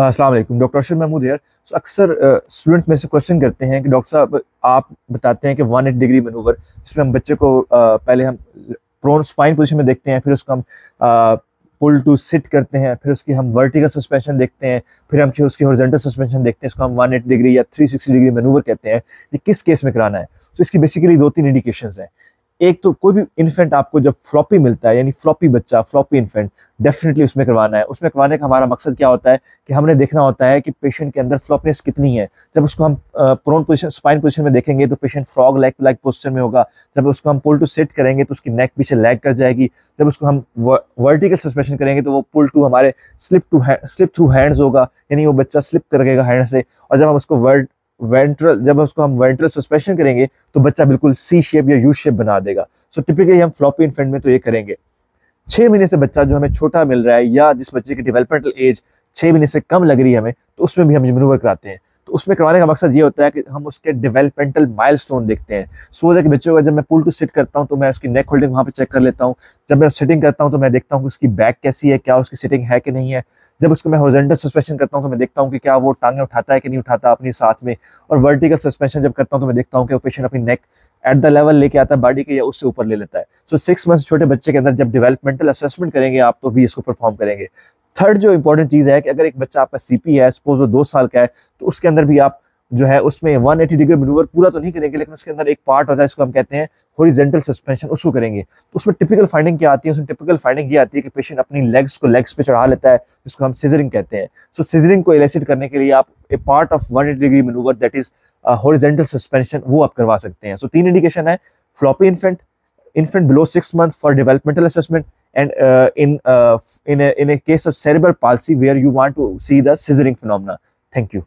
अस्सलाम वालेकुम, doctor Arshad Mahmood here. अक्सर स्टूडेंट्स में से क्वेश्चन करते हैं कि डॉक्टर साहब आप बताते हैं कि 180 डिग्री मैनूवर, जिसमें हम बच्चे को पहले हम प्रोन स्पाइन पोजीशन में देखते हैं, फिर उसको हम पुल टू सिट करते हैं, फिर उसकी हम वर्टिकल सस्पेंशन देखते हैं, फिर हम उसकी हॉरिजॉन्टल सस्पेंशन देखते हैं। इसको हम 180 डिग्री या 360 डिग्री मैनूवर कहते हैं। ये किस केस में कराना है? तो इसकी बेसिकली दो तीन इंडिकेशंस हैं। एक तो कोई भी इन्फेंट आपको जब फ्लॉपी मिलता है, यानी फ्लॉपी बच्चा, फ्लॉपी इन्फेंट, डेफिनेटली उसमें करवाना है। उसमें करवाने का हमारा मकसद क्या होता है कि हमने देखना होता है कि पेशेंट के अंदर फ्लॉपनेस कितनी है। जब उसको हम प्रोन पोजीशन, स्पाइन पोजीशन में देखेंगे तो पेशेंट फ्रॉग लाइक पोस्चर में होगा। जब उसको हम पुल टू सिट करेंगे तो उसकी नेक पीछे लैग कर जाएगी। जब उसको हम वर्टिकल सस्पेंशन करेंगे तो वो पुल टू हमारे स्लिप थ्रू हैंड्स होगा, यानी वो बच्चा स्लिप करेगा हैंड से। और जब हम उसको जब उसको हम वेंट्रल सस्पेंशन करेंगे तो बच्चा बिल्कुल सी शेप या यू शेप बना देगा। सो टिपिकली हम फ्लॉपी इन्फेंट में तो ये करेंगे। 6 महीने से बच्चा जो हमें छोटा मिल रहा है, या जिस बच्चे की डेवलपमेंटल एज 6 महीने से कम लग रही है हमें, तो उसमें भी हम मैनूवर कराते हैं। तो उसमें करवाने का मकसद ये होता है कि हम उसके डेवलपमेंटल माइलस्टोन देखते हैं। सपोज कि बच्चों का जब मैं पुल टू सिट करता हूँ तो मैं उसकी नेक होल्डिंग वहाँ पे चेक कर लेता हूँ। जब मैं सिटिंग करता हूँ तो मैं देखता हूँ कि उसकी बैक कैसी है, क्या उसकी सिटिंग है कि नहीं है। जब उसको मैं हॉरिजॉन्टल सस्पेंशन करता हूँ तो मैं देखता हूँ कि क्या वो टांगे उठाता है कि नहीं उठाता अपनी साथ में। और वर्टिकल सस्पेंशन जब करता हूँ तो मैं देखता हूँ कि वो पेशेंट अपनी नेक एट द लेवल लेके आता है बॉडी के, या उससे ऊपर ले लेता है। सो 6 मंथ्स छोटे बच्चे के अंदर जब डेवलपमेंटल असेसमेंट करेंगे आप, तो भी इसको परफॉर्म करेंगे। थर्ड जो इंपॉर्टेंट चीज है कि अगर एक बच्चा आपका सीपी है, सपोज वो 2 साल का है, तो उसके अंदर भी आप जो है उसमें 180 डिग्री मैनूवर पूरा तो नहीं करेंगे, लेकिन उसके अंदर एक पार्ट होता है, इसको हम कहते हैं हॉरिजॉन्टल सस्पेंशन, उसको करेंगे। तो उसमें टिपिकल फाइंडिंग क्या आती है? उसमें टिपिकल फाइंडिंग ये आती है कि पेशेंट अपनी लेग्स को लेग्स पे चढ़ा लेता है, जिसको हम सिजरिंग कहते हैं। सो सिजरिंग को इलिसिट करने के लिए आप a part of 180 degree manoeuvre, that is horizontal suspension, वो आप करवा सकते हैं। सो 3 इंडिकेशन है: floppy infant below 6 months for developmental assessment, and in a case of cerebral palsy where you want to see the scissoring phenomena. Thank you.